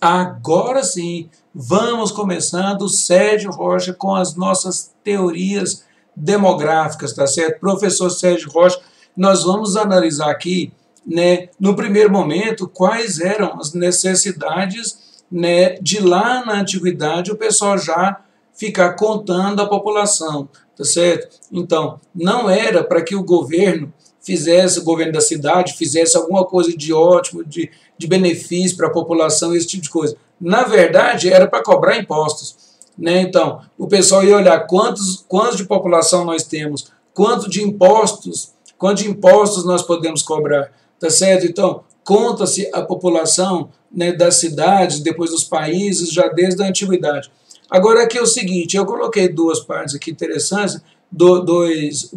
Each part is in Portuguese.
Agora sim, vamos começando, Sérgio Rocha, com as nossas teorias demográficas, tá certo? Professor Sérgio Rocha, nós vamos analisar aqui, né, no primeiro momento, quais eram as necessidades, né, de lá na antiguidade o pessoal já ficar contando a população, tá certo? Então, não era para que o governo fizesse, o governo da cidade fizesse alguma coisa de ótimo, de benefício para a população, esse tipo de coisa. Na verdade, era para cobrar impostos, né? Então, o pessoal ia olhar quantos de população nós temos, quanto de impostos nós podemos cobrar, tá certo? Então, conta-se a população, né, das cidades, depois dos países, já desde a antiguidade. Agora aqui é o seguinte, eu coloquei duas partes aqui interessantes, dois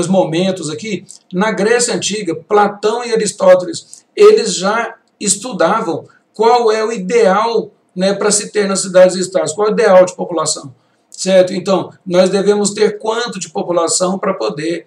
momentos aqui. Na Grécia Antiga, Platão e Aristóteles, eles já estudavam qual é o ideal, né, para se ter nas cidades e estados, qual é o ideal de população, certo? Então, nós devemos ter quanto de população para poder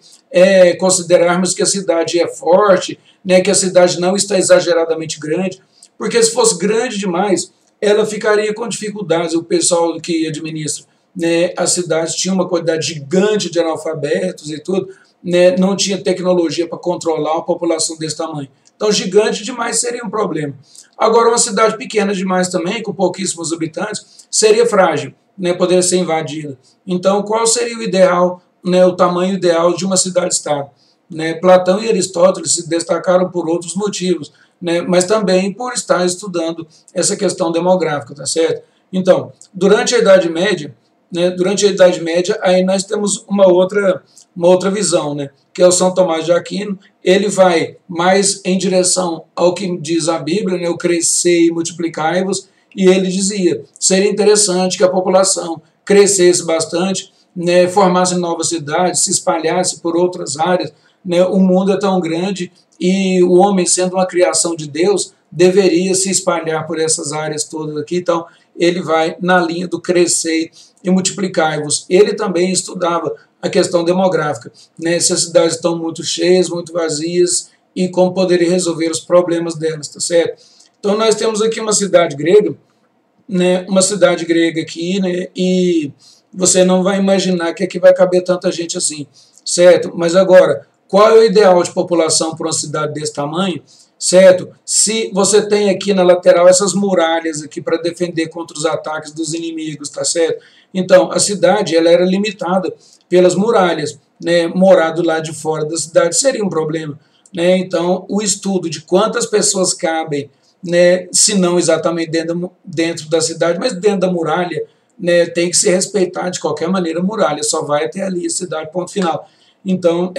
considerarmos que a cidade é forte, né, que a cidade não está exageradamente grande, porque se fosse grande demais, ela ficaria com dificuldades, o pessoal que administra, né, a cidade tinha uma quantidade gigante de analfabetos e tudo, né, não tinha tecnologia para controlar uma população desse tamanho. Então, gigante demais seria um problema. Agora, uma cidade pequena demais também, com pouquíssimos habitantes, seria frágil, né, poderia ser invadida. Então, qual seria o ideal, né, o tamanho ideal de uma cidade-estado? Né, Platão e Aristóteles se destacaram por outros motivos, né, mas também por estar estudando essa questão demográfica, tá certo? Então, durante a Idade Média, aí nós temos uma outra visão, né, que é o São Tomás de Aquino. Ele vai mais em direção ao que diz a Bíblia, né, o crescer e multiplicai-vos, e ele dizia, seria interessante que a população crescesse bastante, né, formasse novas cidades, se espalhasse por outras áreas, né, o mundo é tão grande e o homem, sendo uma criação de Deus, deveria se espalhar por essas áreas todas aqui. Então, ele vai na linha do crescer e multiplicai-vos. Ele também estudava a questão demográfica, né, se as cidades estão muito cheias, muito vazias, e como poderia resolver os problemas delas, tá certo? Então, nós temos aqui uma cidade grega, né, aqui, né, e você não vai imaginar que aqui vai caber tanta gente assim, certo? Mas agora, qual é o ideal de população para uma cidade desse tamanho, certo? Se você tem aqui na lateral essas muralhas aqui para defender contra os ataques dos inimigos, tá certo? Então, a cidade ela era limitada pelas muralhas, né? Morar do lado de fora da cidade seria um problema, né? Então, o estudo de quantas pessoas cabem, né, se não exatamente dentro da cidade, mas dentro da muralha, né, tem que se respeitar de qualquer maneira a muralha, só vai até ali a cidade, ponto final. Então,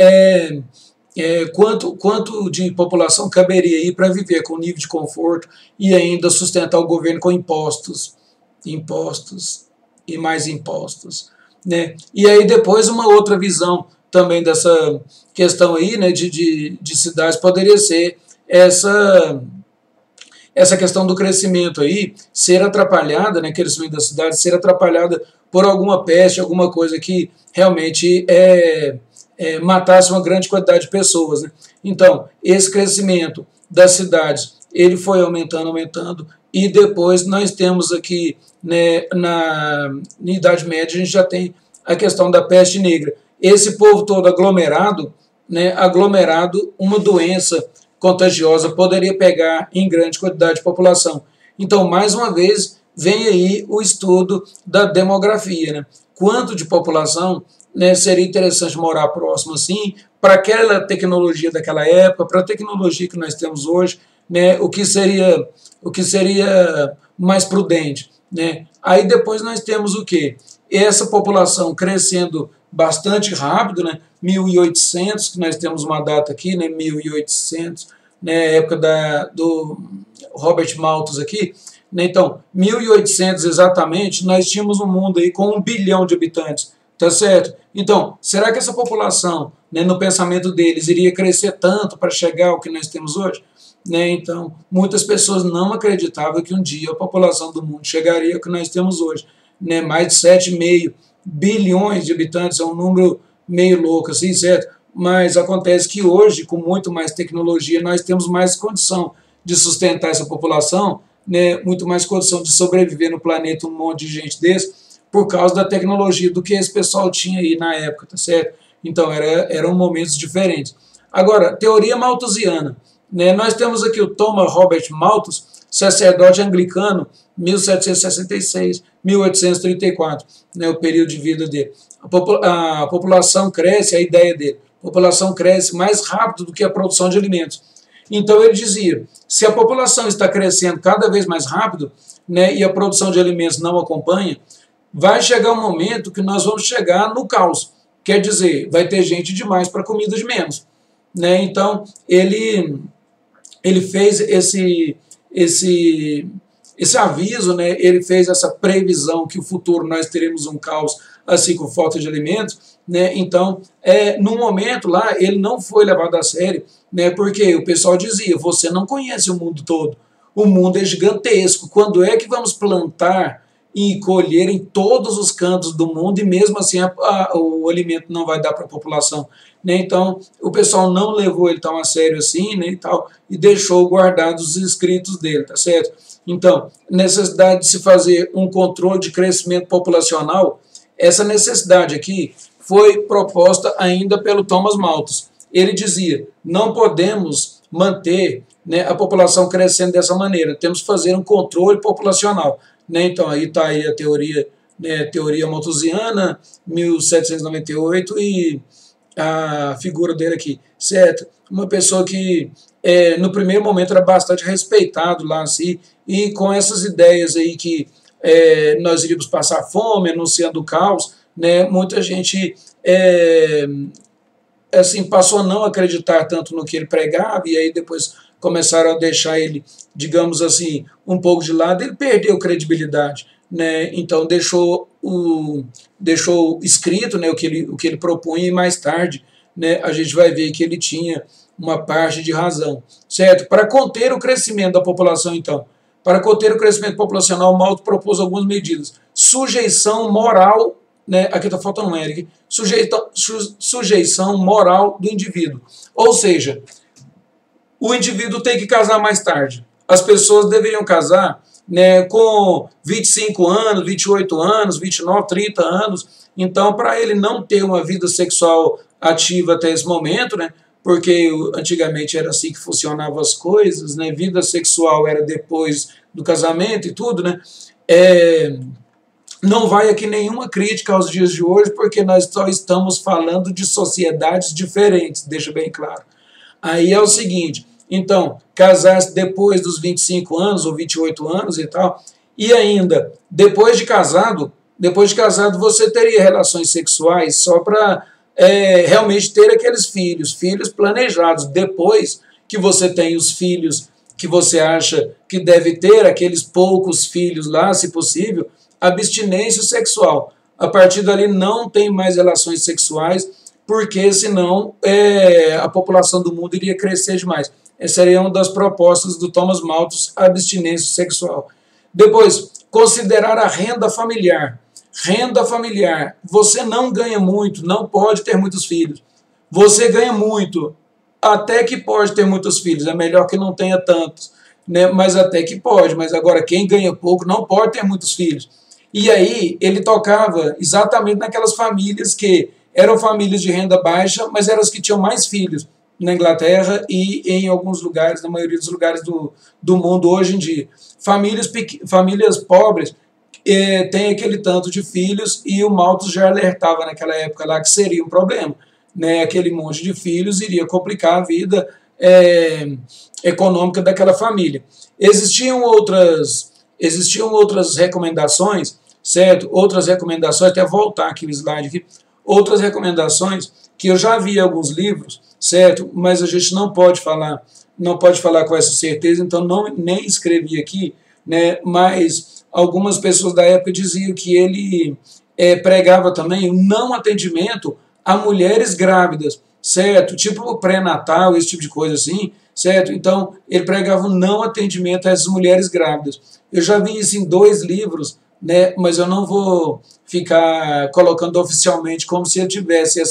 quanto de população caberia aí para viver com nível de conforto e ainda sustentar o governo com impostos e mais impostos, né? E aí depois uma outra visão também dessa questão aí, né, de cidades poderia ser essa questão do crescimento aí ser atrapalhada, né, crescimento da cidade ser atrapalhada por alguma peste, alguma coisa que realmente matasse uma grande quantidade de pessoas, né? Então, esse crescimento das cidades, ele foi aumentando, e depois nós temos aqui, né, na Idade Média, a gente já tem a questão da peste negra. Esse povo todo aglomerado, né, uma doença contagiosa poderia pegar em grande quantidade de população. Então, mais uma vez, vem aí o estudo da demografia, né? Quanto de população, né, seria interessante morar próximo assim, para aquela tecnologia daquela época, para a tecnologia que nós temos hoje, né, o que seria mais prudente, né? Aí depois nós temos o quê? Essa população crescendo bastante rápido, né? 1800, que nós temos uma data aqui, né? 1800, né? Época do Robert Malthus aqui, né? Então, 1800 exatamente, nós tínhamos um mundo aí com 1 bilhão de habitantes, tá certo? Então, será que essa população, né, no pensamento deles, iria crescer tanto para chegar ao que nós temos hoje? Né? Então, muitas pessoas não acreditavam que um dia a população do mundo chegaria ao que nós temos hoje, né? Mais de 7,5 bilhões de habitantes, é um número meio louco, assim, certo? Mas acontece que hoje, com muito mais tecnologia, nós temos mais condição de sustentar essa população, né, muito mais condição de sobreviver no planeta um monte de gente desse, por causa da tecnologia do que esse pessoal tinha aí na época, tá certo? Então eram momentos diferentes. Agora, teoria malthusiana, né, nós temos aqui o Thomas Robert Malthus, sacerdote anglicano, 1766, 1834, né, o período de vida dele. A população cresce, a ideia dele, a população cresce mais rápido do que a produção de alimentos. Então ele dizia, se a população está crescendo cada vez mais rápido, né, e a produção de alimentos não acompanha, vai chegar um momento que nós vamos chegar no caos. Quer dizer, vai ter gente demais para comida de menos. Né? Então ele fez esse aviso, né? Ele fez essa previsão que o futuro nós teremos um caos assim com falta de alimentos, né? Então, no momento lá, ele não foi levado a sério, né? Porque o pessoal dizia, você não conhece o mundo todo, o mundo é gigantesco, quando é que vamos plantar e colher em todos os cantos do mundo e mesmo assim o alimento não vai dar para a população, né? Então o pessoal não levou ele tão a sério assim, né, e deixou guardados os escritos dele, tá certo? Então, necessidade de se fazer um controle de crescimento populacional, essa necessidade aqui foi proposta ainda pelo Thomas Malthus. Ele dizia, não podemos manter, né, a população crescendo dessa maneira, temos que fazer um controle populacional. Né? Então, aí está aí a teoria, né, teoria malthusiana, 1798, e a figura dele aqui, certo? Uma pessoa que, no primeiro momento, era bastante respeitado lá, assim, e com essas ideias aí que nós iríamos passar fome, anunciando o caos, né, muita gente assim, passou a não acreditar tanto no que ele pregava, e aí depois começaram a deixar ele, digamos assim, um pouco de lado, ele perdeu credibilidade, né? Então deixou escrito, né, o que ele propunha, e mais tarde, né, a gente vai ver que ele tinha uma parte de razão, certo? Para conter o crescimento da população, então, para conter o crescimento populacional, Malthus propôs algumas medidas. Sujeição moral, né, aqui está faltando um Eric, sujeição moral do indivíduo, ou seja, o indivíduo tem que casar mais tarde. As pessoas deveriam casar, né, com 25 anos, 28 anos, 29, 30 anos. Então, para ele não ter uma vida sexual ativa até esse momento, né, porque antigamente era assim que funcionavam as coisas, né, vida sexual era depois do casamento e tudo, né, não vai aqui nenhuma crítica aos dias de hoje, porque nós só estamos falando de sociedades diferentes, deixa bem claro. Aí é o seguinte, então, casar-se depois dos 25 anos ou 28 anos e tal, e ainda, depois de casado você teria relações sexuais só para realmente ter aqueles filhos planejados. Depois que você tem os filhos que você acha que deve ter, aqueles poucos filhos lá, se possível, abstinência sexual. A partir dali não tem mais relações sexuais, porque senão a população do mundo iria crescer demais. Essa seria uma das propostas do Thomas Malthus, a abstinência sexual. Depois, considerar a renda familiar. Renda familiar. Você não ganha muito, não pode ter muitos filhos. Você ganha muito, até que pode ter muitos filhos. É melhor que não tenha tantos, né? Mas até que pode. Mas agora, quem ganha pouco não pode ter muitos filhos. E aí, ele tocava exatamente naquelas famílias que eram famílias de renda baixa, mas eram as que tinham mais filhos na Inglaterra e em alguns lugares, na maioria dos lugares do mundo hoje em dia. Famílias pobres têm aquele tanto de filhos, e o Malthus já alertava naquela época lá que seria um problema, né? Aquele monte de filhos iria complicar a vida econômica daquela família. Existiam outras recomendações, certo? Outras recomendações, até voltar aqui o slide aqui, outras recomendações que eu já vi em alguns livros, certo? Mas a gente não pode falar com essa certeza, então nem escrevi aqui, né? Mas algumas pessoas da época diziam que ele pregava também o não atendimento a mulheres grávidas, certo? Tipo pré-natal, esse tipo de coisa assim, certo? Então, ele pregava o não atendimento a essas mulheres grávidas. Eu já vi isso em 2 livros, né? Mas eu não vou ficar colocando oficialmente como se ele tivesse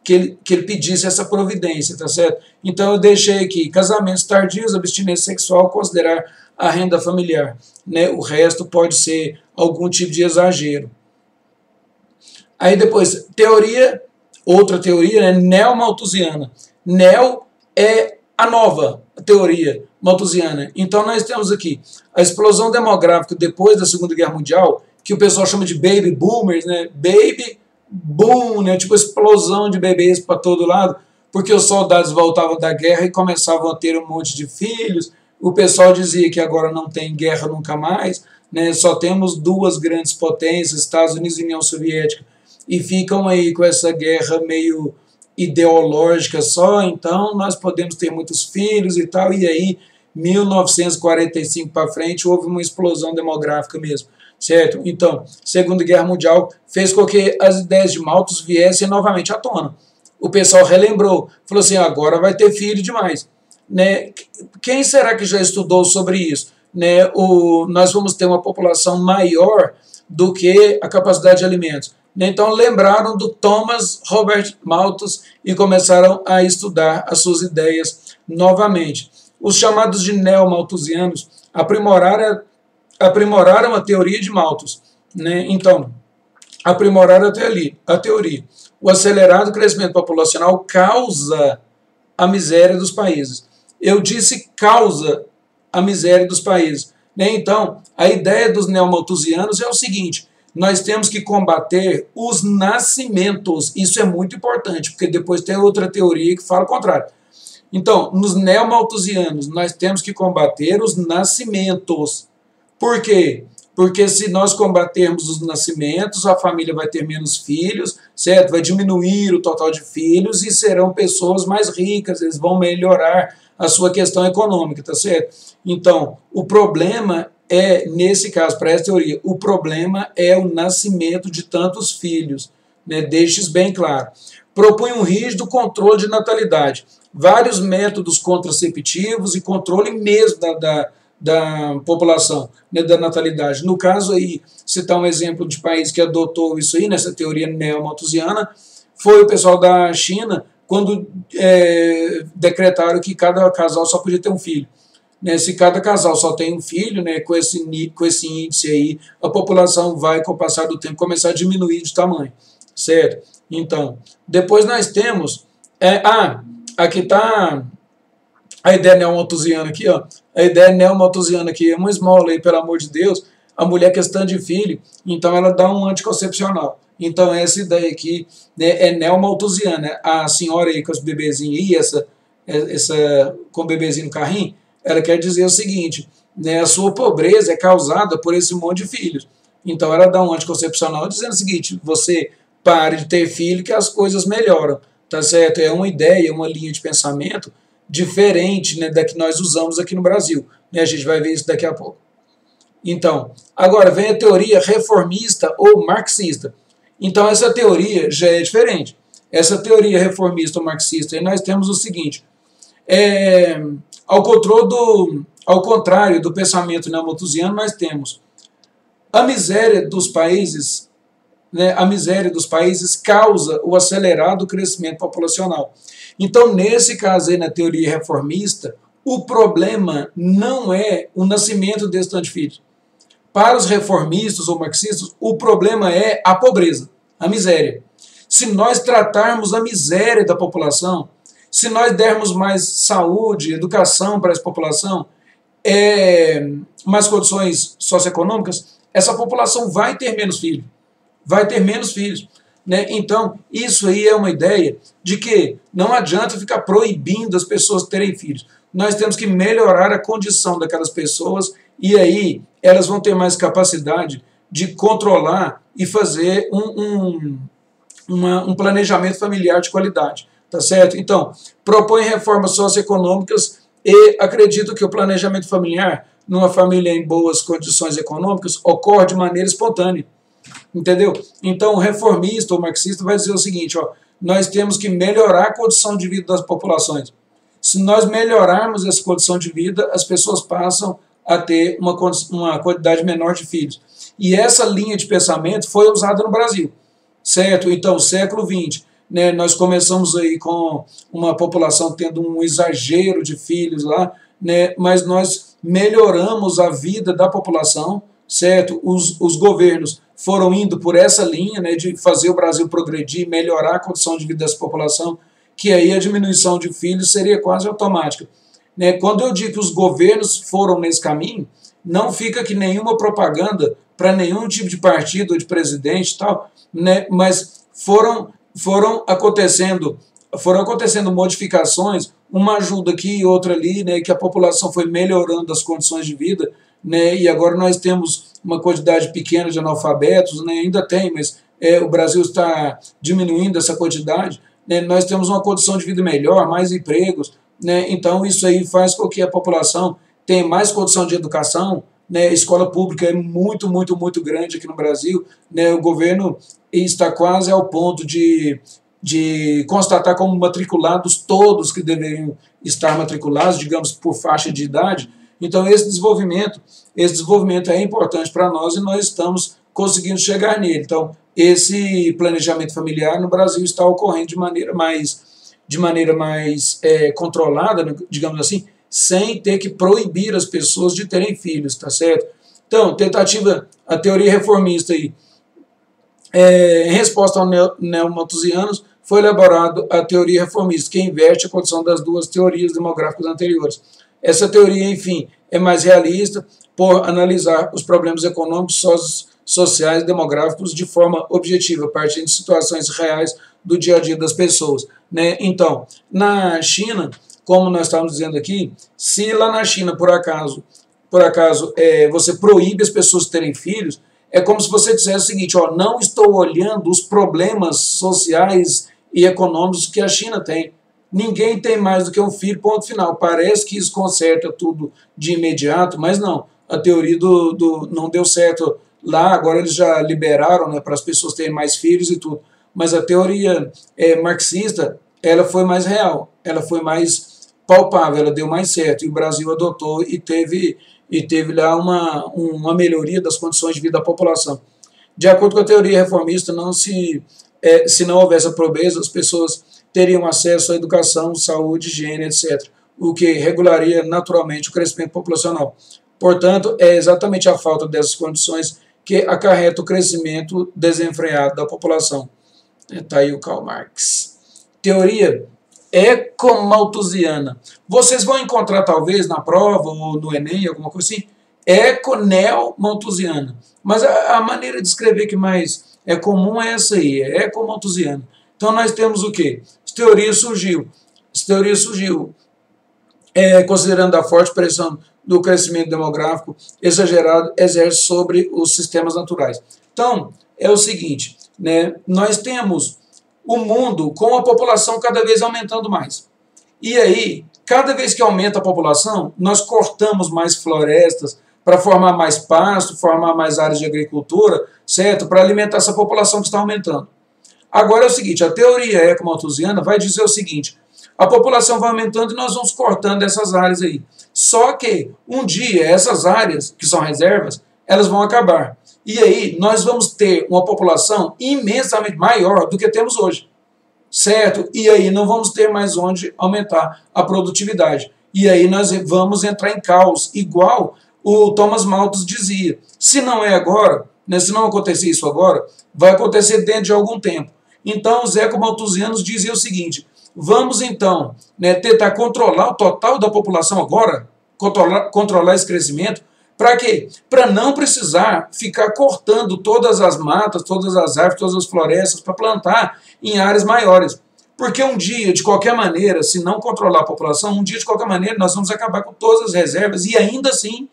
que ele pedisse essa providência, tá certo? Então eu deixei aqui, casamentos tardios, abstinência sexual, considerar a renda familiar, né? O resto pode ser algum tipo de exagero. Aí depois, outra teoria, né, neo-malthusiana. Neo é a nova teoria malthusiana. Então nós temos aqui a explosão demográfica depois da Segunda Guerra Mundial, que o pessoal chama de baby boomers, né? Baby boom, né? Tipo explosão de bebês para todo lado, porque os soldados voltavam da guerra e começavam a ter um monte de filhos. O pessoal dizia que agora não tem guerra nunca mais, né? Só temos duas grandes potências, Estados Unidos e União Soviética, e ficam aí com essa guerra meio ideológica só, então nós podemos ter muitos filhos e tal, e aí 1945 para frente houve uma explosão demográfica mesmo, certo? Então, Segunda Guerra Mundial fez com que as ideias de Malthus viessem novamente à tona. O pessoal relembrou, falou assim, agora vai ter filho demais, né? Quem será que já estudou sobre isso? Né? Nós vamos ter uma população maior do que a capacidade de alimentos. Então lembraram do Thomas Robert Malthus e começaram a estudar as suas ideias novamente. Os chamados de neo-malthusianos aprimoraram a teoria de Malthus, né? Então, aprimoraram a teoria. O acelerado crescimento populacional causa a miséria dos países. Eu disse causa a miséria dos países, né? Então, a ideia dos neo-malthusianos é o seguinte: nós temos que combater os nascimentos. Isso é muito importante, porque depois tem outra teoria que fala o contrário. Então, nos neo-malthusianos, nós temos que combater os nascimentos. Por quê? Porque se nós combatermos os nascimentos, a família vai ter menos filhos, certo? Vai diminuir o total de filhos e serão pessoas mais ricas, eles vão melhorar a sua questão econômica, tá certo? Então, o problema nesse caso, para essa teoria, o problema é o nascimento de tantos filhos, né? Deixe isso bem claro. Propõe um rígido controle de natalidade, vários métodos contraceptivos e controle mesmo da população, né, da natalidade. No caso aí, citar um exemplo de país que adotou isso aí, nessa teoria neo-malthusiana, foi o pessoal da China, quando decretaram que cada casal só podia ter um filho. Né, se cada casal só tem um filho, né, com esse índice aí, a população vai, com o passar do tempo, começar a diminuir de tamanho, certo? Então, depois nós temos, aqui está a ideia neo-malthusiana aqui, ó, a ideia neo-malthusiana aqui é uma esmola aí, pelo amor de Deus, a mulher questão de filho, então ela dá um anticoncepcional. Então essa ideia aqui, né, é neo-malthusiana. A senhora aí com os bebezinhos aí, essa com o bebezinho no carrinho, ela quer dizer o seguinte, né, a sua pobreza é causada por esse monte de filhos. Então ela dá um anticoncepcional dizendo o seguinte, você pare de ter filho que as coisas melhoram, tá certo? É uma ideia, uma linha de pensamento diferente, né, da que nós usamos aqui no Brasil. Né, a gente vai ver isso daqui a pouco. Então, agora vem a teoria reformista ou marxista. Então essa teoria já é diferente. Essa teoria reformista ou marxista, e nós temos o seguinte, ao contrário do pensamento neo-malthusiano, nós temos a miséria dos países, né, a miséria dos países causa o acelerado crescimento populacional. Então, nesse caso aí, na teoria reformista, o problema não é o nascimento desse tanto de filhos. Para os reformistas ou marxistas, o problema é a pobreza, a miséria. Se nós tratarmos a miséria da população, se nós dermos mais saúde, educação para essa população, mais condições socioeconômicas, essa população vai ter menos filhos. Vai ter menos filhos. Né? Então, isso aí é uma ideia de que não adianta ficar proibindo as pessoas terem filhos. Nós temos que melhorar a condição daquelas pessoas e aí elas vão ter mais capacidade de controlar e fazer um planejamento familiar de qualidade. Tá certo? Então, propõe reformas socioeconômicas e acredito que o planejamento familiar, numa família em boas condições econômicas, ocorre de maneira espontânea. Entendeu? Então, o reformista ou marxista vai dizer o seguinte, ó, nós temos que melhorar a condição de vida das populações. Se nós melhorarmos essa condição de vida, as pessoas passam a ter uma quantidade menor de filhos. E essa linha de pensamento foi usada no Brasil. Certo? Então, século XX, né, nós começamos aí com uma população tendo um exagero de filhos lá, né, mas nós melhoramos a vida da população, certo? Os governos foram indo por essa linha, né, de fazer o Brasil progredir, melhorar a condição de vida dessa população, que aí a diminuição de filhos seria quase automática. Né? Quando eu digo que os governos foram nesse caminho, não fica que nenhuma propaganda para nenhum tipo de partido ou de presidente e tal, né? Mas foram acontecendo modificações, uma ajuda aqui e outra ali, né, que a população foi melhorando as condições de vida, né, e agora nós temos uma quantidade pequena de analfabetos, né, ainda tem, mas o Brasil está diminuindo essa quantidade, né, nós temos uma condição de vida melhor, mais empregos, né, então isso aí faz com que a população tenha mais condição de educação, né, a escola pública é muito, muito, muito grande aqui no Brasil, né, o governo está quase ao ponto de constatar como matriculados todos que deveriam estar matriculados, digamos, por faixa de idade. Então, esse desenvolvimento é importante para nós e nós estamos conseguindo chegar nele. Então, esse planejamento familiar no Brasil está ocorrendo de maneira mais controlada, digamos assim, sem ter que proibir as pessoas de terem filhos, tá certo? Então, a teoria reformista aí, em resposta aos neomalthusianos, foi elaborada a teoria reformista, que inverte a condição das duas teorias demográficas anteriores. Essa teoria, enfim, é mais realista por analisar os problemas econômicos, sociais e demográficos de forma objetiva, partindo de situações reais do dia a dia das pessoas. Né? Então, na China, como nós estávamos dizendo aqui, se lá na China, por acaso você proíbe as pessoas de terem filhos, é como se você dissesse o seguinte, ó, não estou olhando os problemas sociais e econômicos que a China tem. Ninguém tem mais do que um filho, ponto final. Parece que isso conserta tudo de imediato, mas não. A teoria não deu certo lá, agora eles já liberaram, né, para as pessoas terem mais filhos e tudo. Mas a teoria marxista, ela foi mais real, ela foi mais palpável, ela deu mais certo. E o Brasil adotou e teve lá uma melhoria das condições de vida da população. De acordo com a teoria reformista, se não houvesse a pobreza, as pessoas teriam acesso à educação, saúde, higiene, etc., o que regularia naturalmente o crescimento populacional. Portanto, é exatamente a falta dessas condições que acarreta o crescimento desenfreado da população. Está aí o Karl Marx. Teoria ecomalthusiana. Vocês vão encontrar, talvez, na prova ou no Enem, alguma coisa assim, econeomalthusiana. Mas a maneira de escrever que mais é comum é essa aí, é ecomalthusiana. Então, nós temos o quê? Essa teoria surgiu considerando a forte pressão do crescimento demográfico exagerado exerce sobre os sistemas naturais. Então, é o seguinte, né, nós temos o mundo com a população cada vez aumentando mais. E aí, cada vez que aumenta a população, nós cortamos mais florestas para formar mais pasto, formar mais áreas de agricultura, certo? Para alimentar essa população que está aumentando. Agora é o seguinte, a teoria ecomalthusiana vai dizer o seguinte, a população vai aumentando e nós vamos cortando essas áreas aí. Só que, um dia, essas áreas, que são reservas, elas vão acabar. E aí, nós vamos ter uma população imensamente maior do que temos hoje. Certo? E aí, não vamos ter mais onde aumentar a produtividade. E aí, nós vamos entrar em caos, igual o Thomas Malthus dizia. Se não é agora, né, se não acontecer isso agora, vai acontecer dentro de algum tempo. Então, os ecomalthusianos diziam o seguinte, vamos então, né, tentar controlar o total da população agora, controlar esse crescimento, para quê? Para não precisar ficar cortando todas as matas, todas as árvores, todas as florestas para plantar em áreas maiores. Porque um dia, de qualquer maneira, se não controlar a população, um dia, de qualquer maneira, nós vamos acabar com todas as reservas e ainda assim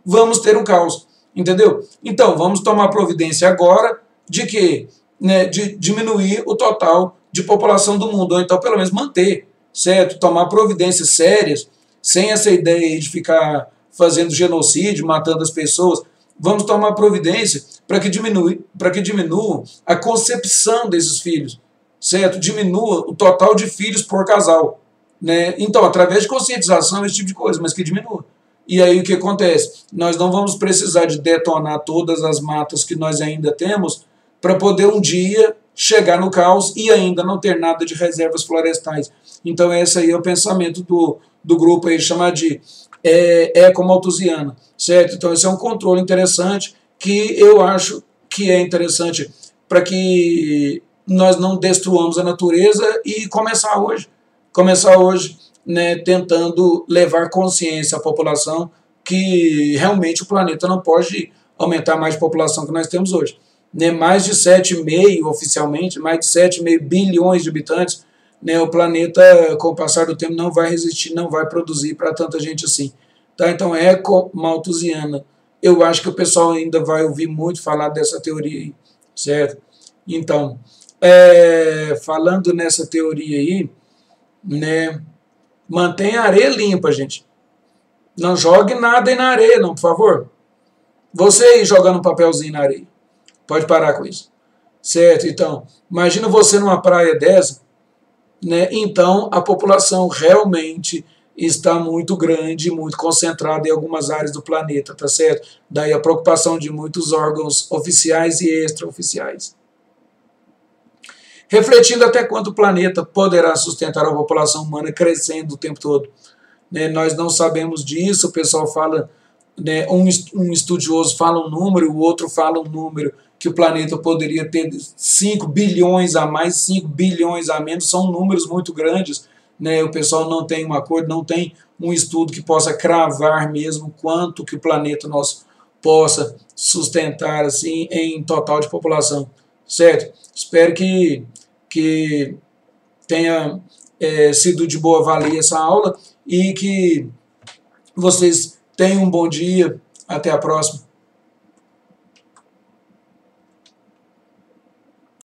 vamos ter um caos. Entendeu? Então, vamos tomar providência agora de que, né, de diminuir o total de população do mundo, ou então pelo menos manter, certo? Tomar providências sérias, sem essa ideia de ficar fazendo genocídio, matando as pessoas. Vamos tomar providência para que diminua a concepção desses filhos, certo? Diminua o total de filhos por casal, né? Então, através de conscientização, esse tipo de coisa, mas que diminua. E aí o que acontece? Nós não vamos precisar de detonar todas as matas que nós ainda temos para poder um dia chegar no caos e ainda não ter nada de reservas florestais. Então esse aí é o pensamento do grupo aí, chamado de ecomalthusiana, certo? Então esse é um controle interessante que eu acho que é interessante para que nós não destruamos a natureza e começar hoje, né, tentando levar consciência à população que realmente o planeta não pode aumentar mais de população que nós temos hoje. Né, mais de 7,5 oficialmente, mais de 7,5 bilhões de habitantes, né, o planeta, com o passar do tempo, não vai resistir, não vai produzir para tanta gente assim. Tá? Então, ecomalthusiana. Eu acho que o pessoal ainda vai ouvir muito falar dessa teoria aí, certo? Então, falando nessa teoria aí, né, mantenha a areia limpa, gente. Não jogue nada aí na areia, não, por favor. Você aí jogando um papelzinho na areia. Pode parar com isso. Certo? Então, imagina você numa praia dessa, né? Então a população realmente está muito grande, muito concentrada em algumas áreas do planeta, tá certo? Daí a preocupação de muitos órgãos oficiais e extraoficiais. Refletindo até quanto o planeta poderá sustentar a população humana crescendo o tempo todo. Né? Nós não sabemos disso, o pessoal fala, né, um estudioso fala um número, o outro fala um número, que o planeta poderia ter 5 bilhões a mais, 5 bilhões a menos, são números muito grandes, né? O pessoal não tem um acordo, não tem um estudo que possa cravar mesmo quanto que o planeta nosso possa sustentar assim, em total de população, certo? Espero que tenha sido de boa valia essa aula e que vocês tenham um bom dia, até a próxima.